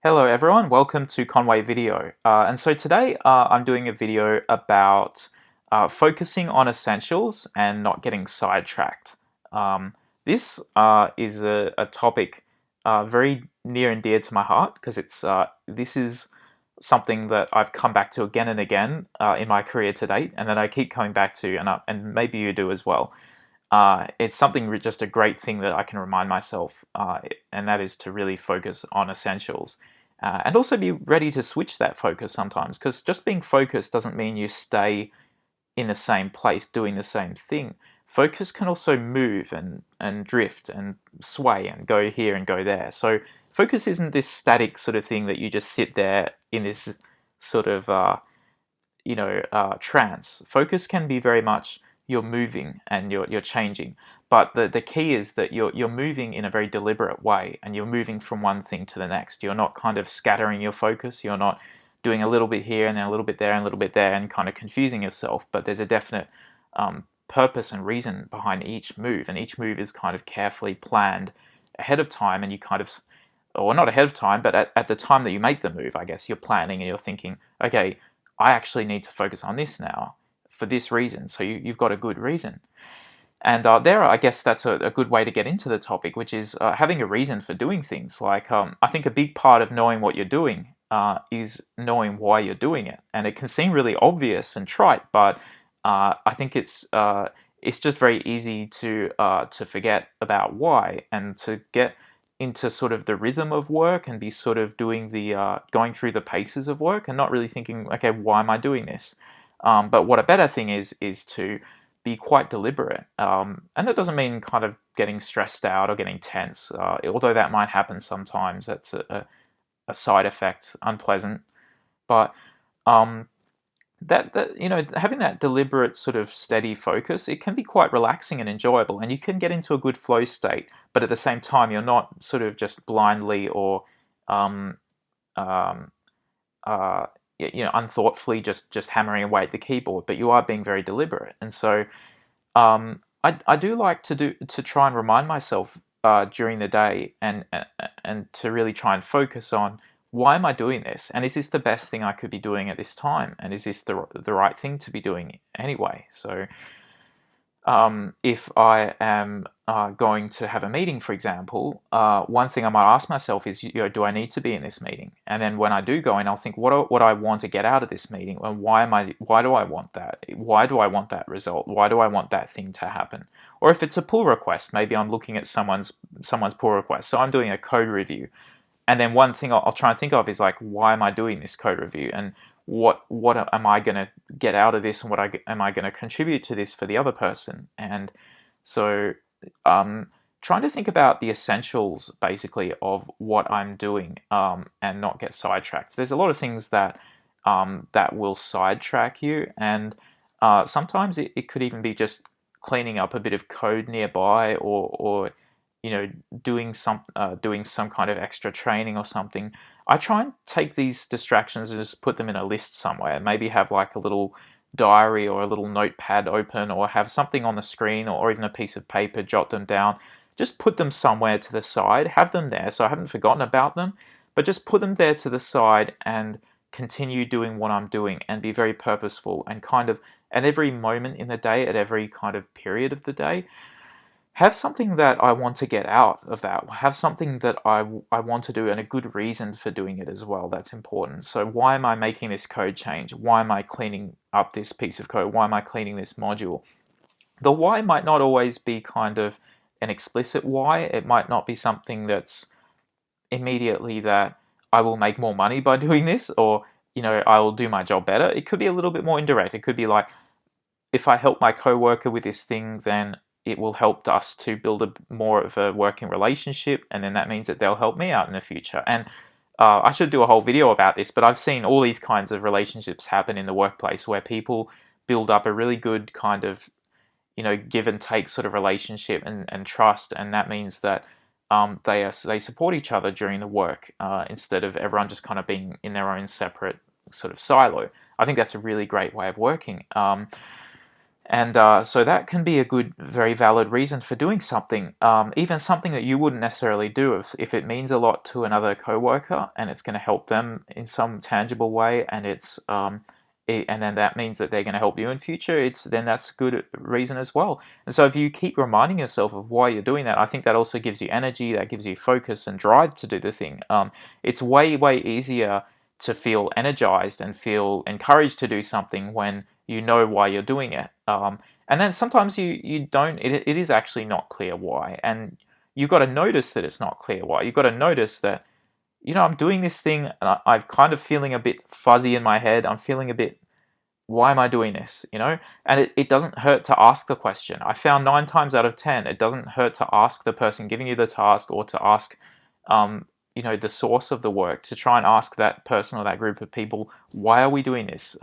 Hello everyone, welcome to Conway Video. And so today I'm doing a video about focusing on essentials and not getting sidetracked. This is a topic very near and dear to my heart because this is something that I've come back to again and again in my career to date, and that I keep coming back to, and maybe you do as well. It's something, just a great thing that I can remind myself, and that is to really focus on essentials. And also be ready to switch that focus sometimes, because just being focused doesn't mean you stay in the same place doing the same thing. Focus can also move and drift and sway and go here and go there. So focus isn't this static sort of thing that you just sit there in this sort of trance. Focus can be very much you're moving and you're changing. But the key is that you're moving in a very deliberate way, and you're moving from one thing to the next. You're not kind of scattering your focus. You're not doing a little bit here and then a little bit there and a little bit there and kind of confusing yourself. But there's a definite purpose and reason behind each move, and each move is kind of carefully planned ahead of time, and you kind of, or not ahead of time, but at the time that you make the move, I guess you're planning and you're thinking, okay, I actually need to focus on this now for this reason. So you've got a good reason. And I guess that's a good way to get into the topic, which is having a reason for doing things. Like, I think a big part of knowing what you're doing is knowing why you're doing it. And it can seem really obvious and trite, but I think it's just very easy to forget about why, and to get into sort of the rhythm of work and be sort of doing the going through the paces of work and not really thinking, okay, why am I doing this? But what a better thing is to be quite deliberate. And that doesn't mean kind of getting stressed out or getting tense, although that might happen sometimes. That's a side effect, unpleasant. But having that deliberate sort of steady focus, it can be quite relaxing and enjoyable, and you can get into a good flow state. But at the same time, you're not sort of just blindly or um, um, unthoughtfully just hammering away at the keyboard, but you are being very deliberate. And so I do like to try and remind myself during the day, and to really try and focus on, why am I doing this, and is this the best thing I could be doing at this time, and is this the right thing to be doing anyway? So if I am going to have a meeting, for example, one thing I might ask myself is, do I need to be in this meeting? And then when I do go in, I'll think, what I want to get out of this meeting, and why do I want that? Why do I want that result? Why do I want that thing to happen? Or if it's a pull request, maybe I'm looking at someone's pull request. So I'm doing a code review, and then one thing I'll try and think of is, like, why am I doing this code review, and what am I going to get out of this, and am I going to contribute to this for the other person? And so trying to think about the essentials, basically, of what I'm doing, and not get sidetracked. There's a lot of things that will sidetrack you, and sometimes it could even be just cleaning up a bit of code nearby, or doing some kind of extra training or something. I try and take these distractions and just put them in a list somewhere. Maybe have like a little diary or a little notepad open, or have something on the screen, or even a piece of paper, jot them down. Just put them somewhere to the side, have them there so I haven't forgotten about them, but just put them there to the side and continue doing what I'm doing, and be very purposeful, and kind of at every moment in the day, at every kind of period of the day, have something that I want to get out of that. Have something that I want to do, and a good reason for doing it as well. That's important. So why am I making this code change? Why am I cleaning up this piece of code? Why am I cleaning this module? The why might not always be kind of an explicit why. It might not be something that's immediately that I will make more money by doing this, or I will do my job better. It could be a little bit more indirect. It could be like, if I help my coworker with this thing, then it will help us to build more of a working relationship, and then that means that they'll help me out in the future. And I should do a whole video about this, but I've seen all these kinds of relationships happen in the workplace, where people build up a really good kind of give and take sort of relationship and trust, and that means that they support each other during the work, instead of everyone just kind of being in their own separate sort of silo. I think that's a really great way of working. And so that can be a good, very valid reason for doing something, even something that you wouldn't necessarily do. If it means a lot to another coworker and it's going to help them in some tangible way, and and then that means that they're going to help you in future. Then that's a good reason as well. And so if you keep reminding yourself of why you're doing that, I think that also gives you energy, that gives you focus and drive to do the thing. It's way easier to feel energized and feel encouraged to do something when you know why you're doing it. And then sometimes you don't, it is actually not clear why. And you've got to notice that it's not clear why. You've got to notice that, I'm doing this thing and I'm kind of feeling a bit fuzzy in my head. I'm feeling a bit, why am I doing this? And it doesn't hurt to ask the question. I found 9 times out of 10, it doesn't hurt to ask the person giving you the task, or to ask, the source of the work, to try and ask that person or that group of people, why are we doing this?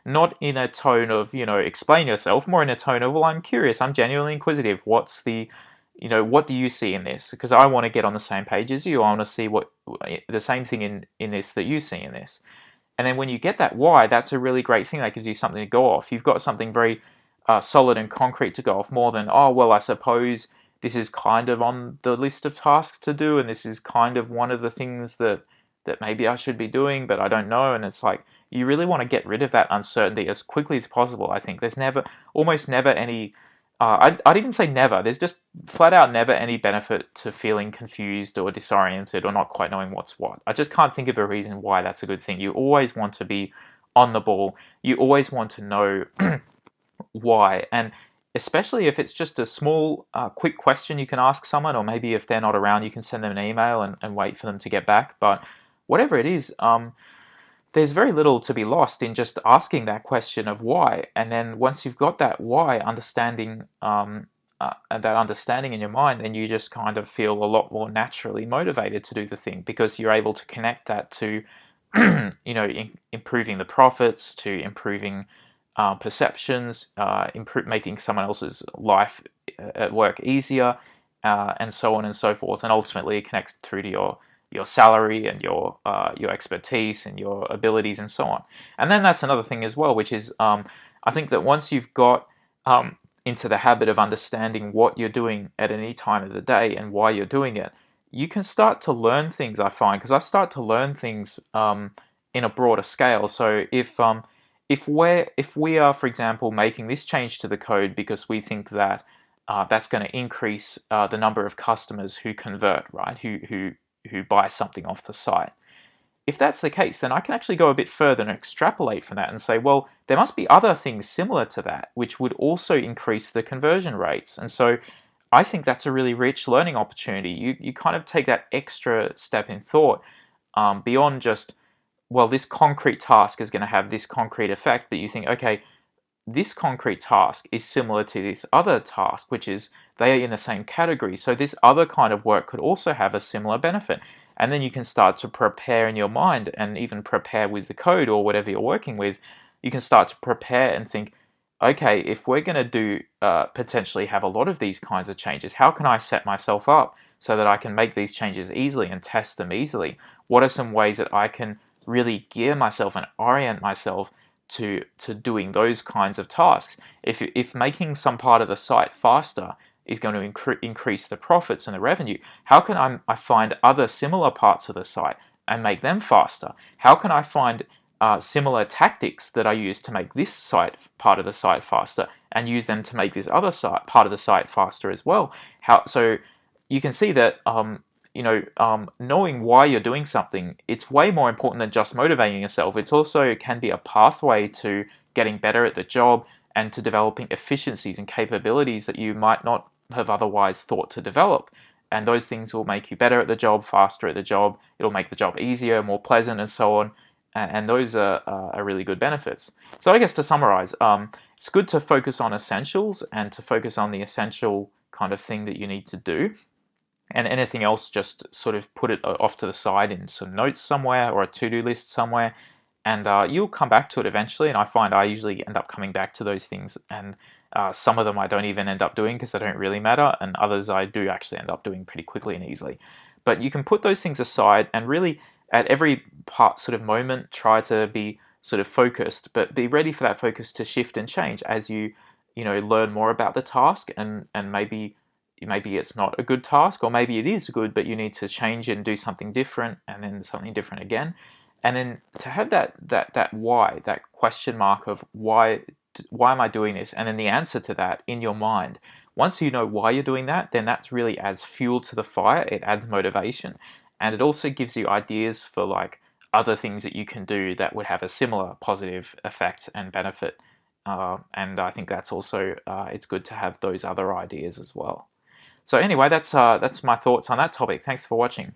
Not in a tone of, explain yourself, more in a tone of, well, I'm curious, I'm genuinely inquisitive. What do you see in this? Because I want to get on the same page as you. I want to see the same thing in this that you see in this. And then when you get that why, that's a really great thing. That gives you something to go off. You've got something very solid and concrete to go off, more than, oh, well, I suppose this is kind of on the list of tasks to do, and this is kind of one of the things that maybe I should be doing, but I don't know. And it's like, you really want to get rid of that uncertainty as quickly as possible. I think there's almost never any, I'd even say never. There's just flat out never any benefit to feeling confused or disoriented or not quite knowing what's what. I just can't think of a reason why that's a good thing. You always want to be on the ball. You always want to know why. And especially if it's just a small, quick question you can ask someone, or maybe if they're not around, you can send them an email and wait for them to get back. But whatever it is, there's very little to be lost in just asking that question of why. And then once you've got that why, that understanding in your mind, then you just kind of feel a lot more naturally motivated to do the thing, because you're able to connect that to, improving the profits, to improving perceptions, making someone else's life at work easier, and so on and so forth. And ultimately, it connects through to your salary and your expertise and your abilities and so on. And then that's another thing as well, which is, I think that once you've got into the habit of understanding what you're doing at any time of the day and why you're doing it, you can start to learn things, I find, because I start to learn things in a broader scale. So if we are, for example, making this change to the code because we think that that's going to increase the number of customers who convert, right? Who buy something off the site. If that's the case, then I can actually go a bit further and extrapolate from that and say, well, there must be other things similar to that which would also increase the conversion rates. And so I think that's a really rich learning opportunity. You kind of take that extra step in thought, beyond just, well, this concrete task is going to have this concrete effect, but you think, okay, this concrete task is similar to this other task, which is they are in the same category. So this other kind of work could also have a similar benefit. And then you can start to prepare in your mind, and even prepare with the code or whatever you're working with. You can start to prepare and think, okay, if we're going to do potentially have a lot of these kinds of changes, how can I set myself up so that I can make these changes easily and test them easily? What are some ways that I can really gear myself and orient myself to doing those kinds of tasks? If making some part of the site faster is going to increase the profits and the revenue, how can I find other similar parts of the site and make them faster? How can I find similar tactics that I use to make this part of the site faster, and use them to make this other part of the site faster as well? So you can see that knowing why you're doing something, it's way more important than just motivating yourself. It's also can be a pathway to getting better at the job and to developing efficiencies and capabilities that you might not have otherwise thought to develop. And those things will make you better at the job, faster at the job. It'll make the job easier, more pleasant, and so on. And those are really good benefits. So I guess to summarize, it's good to focus on essentials and to focus on the essential kind of thing that you need to do. And anything else, just sort of put it off to the side in some notes somewhere or a to-do list somewhere, and you'll come back to it eventually. And I find I usually end up coming back to those things, and some of them I don't even end up doing because they don't really matter, and others I do actually end up doing pretty quickly and easily. But you can put those things aside and really, at every sort of moment, try to be sort of focused, but be ready for that focus to shift and change as you learn more about the task, and maybe it's not a good task, or maybe it is good, but you need to change it and do something different, and then something different again. And then to have that why, that question mark of why am I doing this, and then the answer to that in your mind. Once you know why you're doing that, then that's really adds fuel to the fire. It adds motivation, and it also gives you ideas for like other things that you can do that would have a similar positive effect and benefit. And I think that's also it's good to have those other ideas as well. So anyway, that's my thoughts on that topic. Thanks for watching.